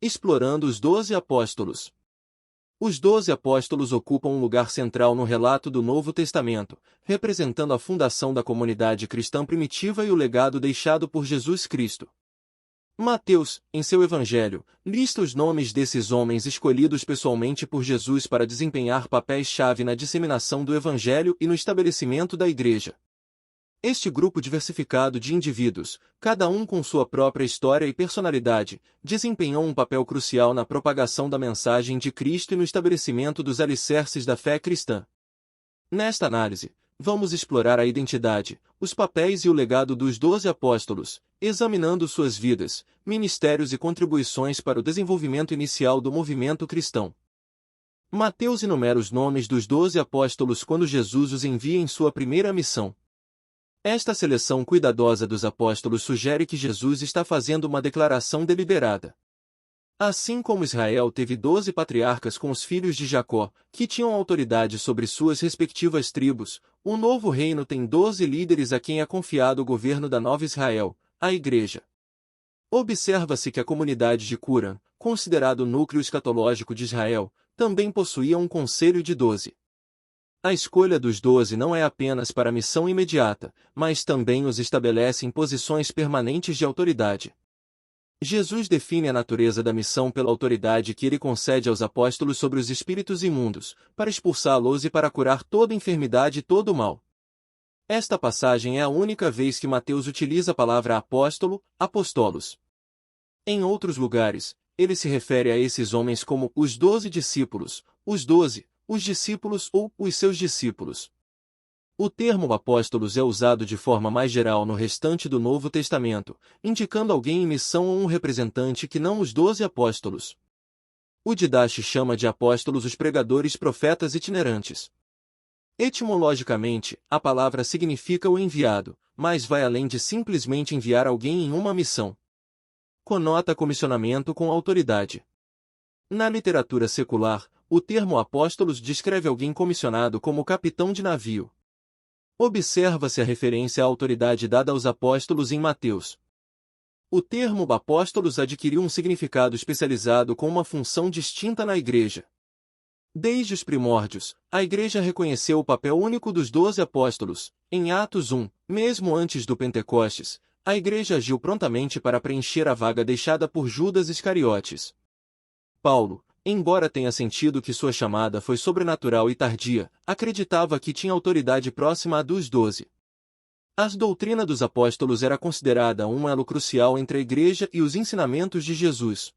Explorando os 12 apóstolos. Os 12 apóstolos ocupam um lugar central no relato do Novo Testamento, representando a fundação da comunidade cristã primitiva e o legado deixado por Jesus Cristo. Mateus, em seu Evangelho, lista os nomes desses homens escolhidos pessoalmente por Jesus para desempenhar papéis-chave na disseminação do Evangelho e no estabelecimento da Igreja. Este grupo diversificado de indivíduos, cada um com sua própria história e personalidade, desempenhou um papel crucial na propagação da mensagem de Cristo e no estabelecimento dos alicerces da fé cristã. Nesta análise, vamos explorar a identidade, os papéis e o legado dos 12 apóstolos, examinando suas vidas, ministérios e contribuições para o desenvolvimento inicial do movimento cristão. Mateus enumera os nomes dos 12 apóstolos quando Jesus os envia em sua primeira missão. Esta seleção cuidadosa dos apóstolos sugere que Jesus está fazendo uma declaração deliberada. Assim como Israel teve 12 patriarcas com os filhos de Jacó, que tinham autoridade sobre suas respectivas tribos, o novo reino tem 12 líderes a quem é confiado o governo da nova Israel, a Igreja. Observa-se que a comunidade de Curã, considerado o núcleo escatológico de Israel, também possuía um conselho de 12. A escolha dos 12 não é apenas para a missão imediata, mas também os estabelece em posições permanentes de autoridade. Jesus define a natureza da missão pela autoridade que ele concede aos apóstolos sobre os espíritos imundos, para expulsá-los e para curar toda enfermidade e todo o mal. Esta passagem é a única vez que Mateus utiliza a palavra apóstolo, apostolos. Em outros lugares, ele se refere a esses homens como os 12 discípulos, os 12, os discípulos ou os seus discípulos. O termo apóstolos é usado de forma mais geral no restante do Novo Testamento, indicando alguém em missão ou um representante que não os 12 apóstolos. O Didache chama de apóstolos os pregadores profetas itinerantes. Etimologicamente, a palavra significa o enviado, mas vai além de simplesmente enviar alguém em uma missão. Conota comissionamento com autoridade. Na literatura secular, o termo apóstolos descreve alguém comissionado como capitão de navio. Observa-se a referência à autoridade dada aos apóstolos em Mateus. O termo apóstolos adquiriu um significado especializado com uma função distinta na Igreja. Desde os primórdios, a Igreja reconheceu o papel único dos 12 apóstolos. Em Atos 1, mesmo antes do Pentecostes, a Igreja agiu prontamente para preencher a vaga deixada por Judas Iscariotes. Paulo, embora tenha sentido que sua chamada foi sobrenatural e tardia, acreditava que tinha autoridade próxima à dos 12. A doutrina dos apóstolos era considerada um elo crucial entre a Igreja e os ensinamentos de Jesus.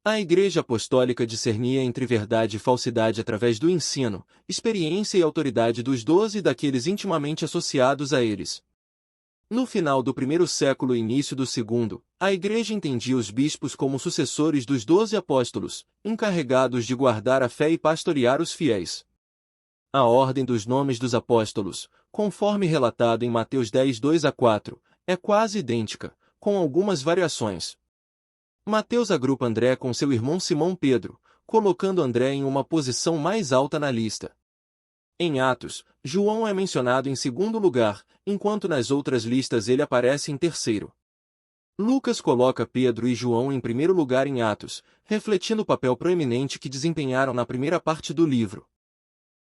A Igreja Apostólica discernia entre verdade e falsidade através do ensino, experiência e autoridade dos 12 e daqueles intimamente associados a eles. No final do primeiro século e início do segundo, a Igreja entendia os bispos como sucessores dos 12 apóstolos, encarregados de guardar a fé e pastorear os fiéis. A ordem dos nomes dos apóstolos, conforme relatado em Mateus 10, 2-4, é quase idêntica, com algumas variações. Mateus agrupa André com seu irmão Simão Pedro, colocando André em uma posição mais alta na lista. Em Atos, João é mencionado em segundo lugar, enquanto nas outras listas ele aparece em terceiro. Lucas coloca Pedro e João em primeiro lugar em Atos, refletindo o papel proeminente que desempenharam na primeira parte do livro.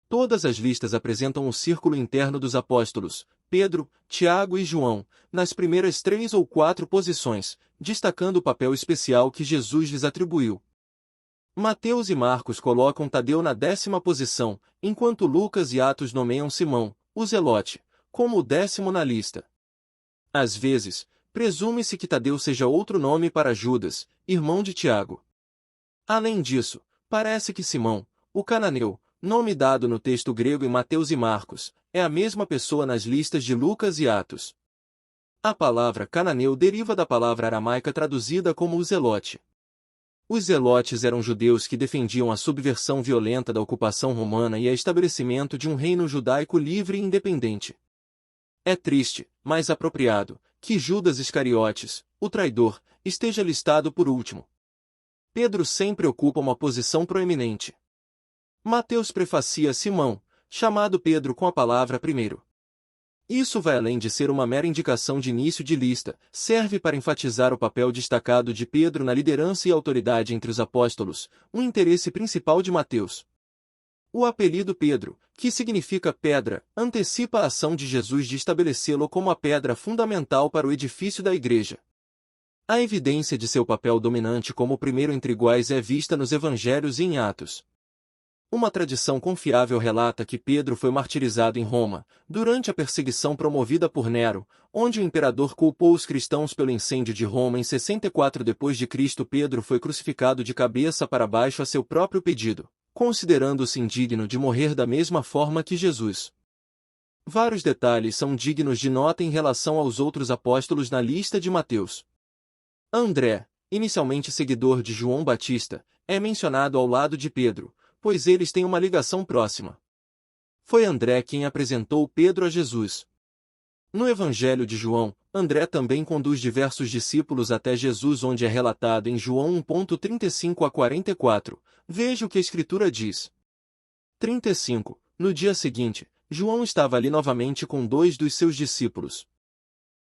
Todas as listas apresentam o círculo interno dos apóstolos, Pedro, Tiago e João, nas primeiras 3 ou 4 posições, destacando o papel especial que Jesus lhes atribuiu. Mateus e Marcos colocam Tadeu na 10ª posição, enquanto Lucas e Atos nomeiam Simão, o Zelote, como o 10º na lista. Às vezes, presume-se que Tadeu seja outro nome para Judas, irmão de Tiago. Além disso, parece que Simão, o cananeu, nome dado no texto grego em Mateus e Marcos, é a mesma pessoa nas listas de Lucas e Atos. A palavra cananeu deriva da palavra aramaica traduzida como o zelote. Os zelotes eram judeus que defendiam a subversão violenta da ocupação romana e o estabelecimento de um reino judaico livre e independente. É triste, mas apropriado, que Judas Iscariotes, o traidor, esteja listado por último. Pedro sempre ocupa uma posição proeminente. Mateus prefacia Simão, chamado Pedro com a palavra primeiro. Isso vai além de ser uma mera indicação de início de lista, serve para enfatizar o papel destacado de Pedro na liderança e autoridade entre os apóstolos, um interesse principal de Mateus. O apelido Pedro, que significa pedra, antecipa a ação de Jesus de estabelecê-lo como a pedra fundamental para o edifício da igreja. A evidência de seu papel dominante como o primeiro entre iguais é vista nos evangelhos e em Atos. Uma tradição confiável relata que Pedro foi martirizado em Roma, durante a perseguição promovida por Nero, onde o imperador culpou os cristãos pelo incêndio de Roma em 64 d.C. Pedro foi crucificado de cabeça para baixo a seu próprio pedido, considerando-se indigno de morrer da mesma forma que Jesus. Vários detalhes são dignos de nota em relação aos outros apóstolos na lista de Mateus. André, inicialmente seguidor de João Batista, é mencionado ao lado de Pedro, pois eles têm uma ligação próxima. Foi André quem apresentou Pedro a Jesus. No Evangelho de João, André também conduz diversos discípulos até Jesus, onde é relatado em João 1:35 a 44. Veja o que a Escritura diz. 35. No dia seguinte, João estava ali novamente com 2 dos seus discípulos.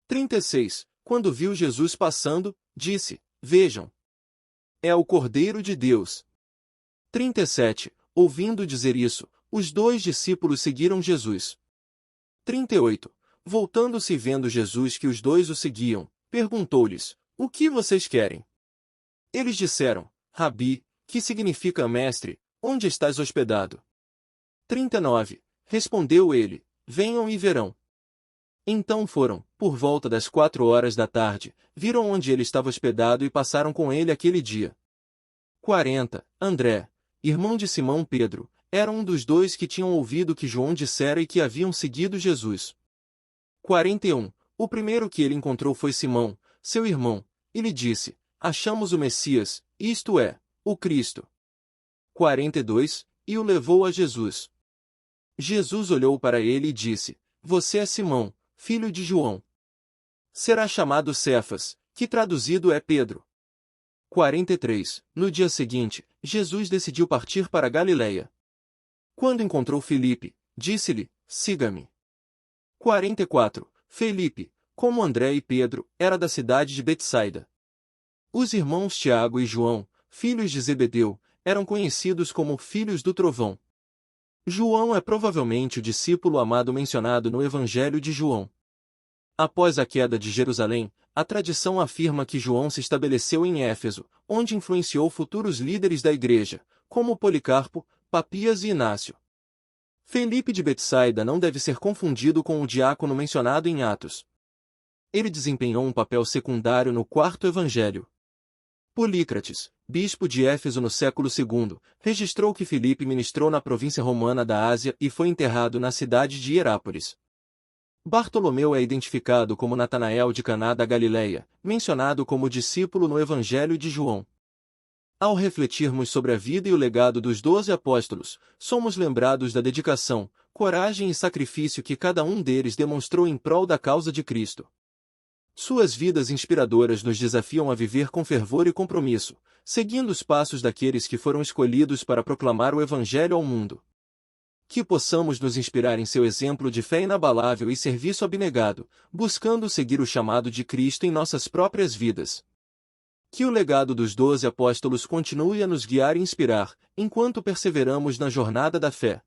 36. Quando viu Jesus passando, disse: Vejam! É o Cordeiro de Deus. 37. Ouvindo dizer isso, os 2 discípulos seguiram Jesus. 38. Voltando-se e vendo Jesus que os 2 o seguiam, perguntou-lhes: O que vocês querem? Eles disseram: Rabi, que significa mestre, onde estás hospedado? 39. Respondeu ele: Venham e verão. Então foram, por volta das 4 horas da tarde, viram onde ele estava hospedado e passaram com ele aquele dia. 40. André, irmão de Simão Pedro, era um dos 2 que tinham ouvido o que João dissera e que haviam seguido Jesus. 41. O primeiro que ele encontrou foi Simão, seu irmão, e lhe disse: Achamos o Messias, isto é, o Cristo. 42. E o levou a Jesus. Jesus olhou para ele e disse: Você é Simão, filho de João. Será chamado Cefas, que traduzido é Pedro. 43. No dia seguinte, Jesus decidiu partir para Galiléia. Quando encontrou Filipe, disse-lhe: Siga-me. 44. Felipe, como André e Pedro, era da cidade de Betsaida. Os irmãos Tiago e João, filhos de Zebedeu, eram conhecidos como filhos do trovão. João é provavelmente o discípulo amado mencionado no Evangelho de João. Após a queda de Jerusalém, a tradição afirma que João se estabeleceu em Éfeso, onde influenciou futuros líderes da igreja, como Policarpo, Papias e Inácio. Felipe de Betsaida não deve ser confundido com o diácono mencionado em Atos. Ele desempenhou um papel secundário no quarto evangelho. Polícrates, bispo de Éfeso no século II, registrou que Filipe ministrou na província romana da Ásia e foi enterrado na cidade de Hierápolis. Bartolomeu é identificado como Natanael de Caná da Galileia, mencionado como discípulo no Evangelho de João. Ao refletirmos sobre a vida e o legado dos 12 apóstolos, somos lembrados da dedicação, coragem e sacrifício que cada um deles demonstrou em prol da causa de Cristo. Suas vidas inspiradoras nos desafiam a viver com fervor e compromisso, seguindo os passos daqueles que foram escolhidos para proclamar o Evangelho ao mundo. Que possamos nos inspirar em seu exemplo de fé inabalável e serviço abnegado, buscando seguir o chamado de Cristo em nossas próprias vidas. Que o legado dos 12 apóstolos continue a nos guiar e inspirar, enquanto perseveramos na jornada da fé.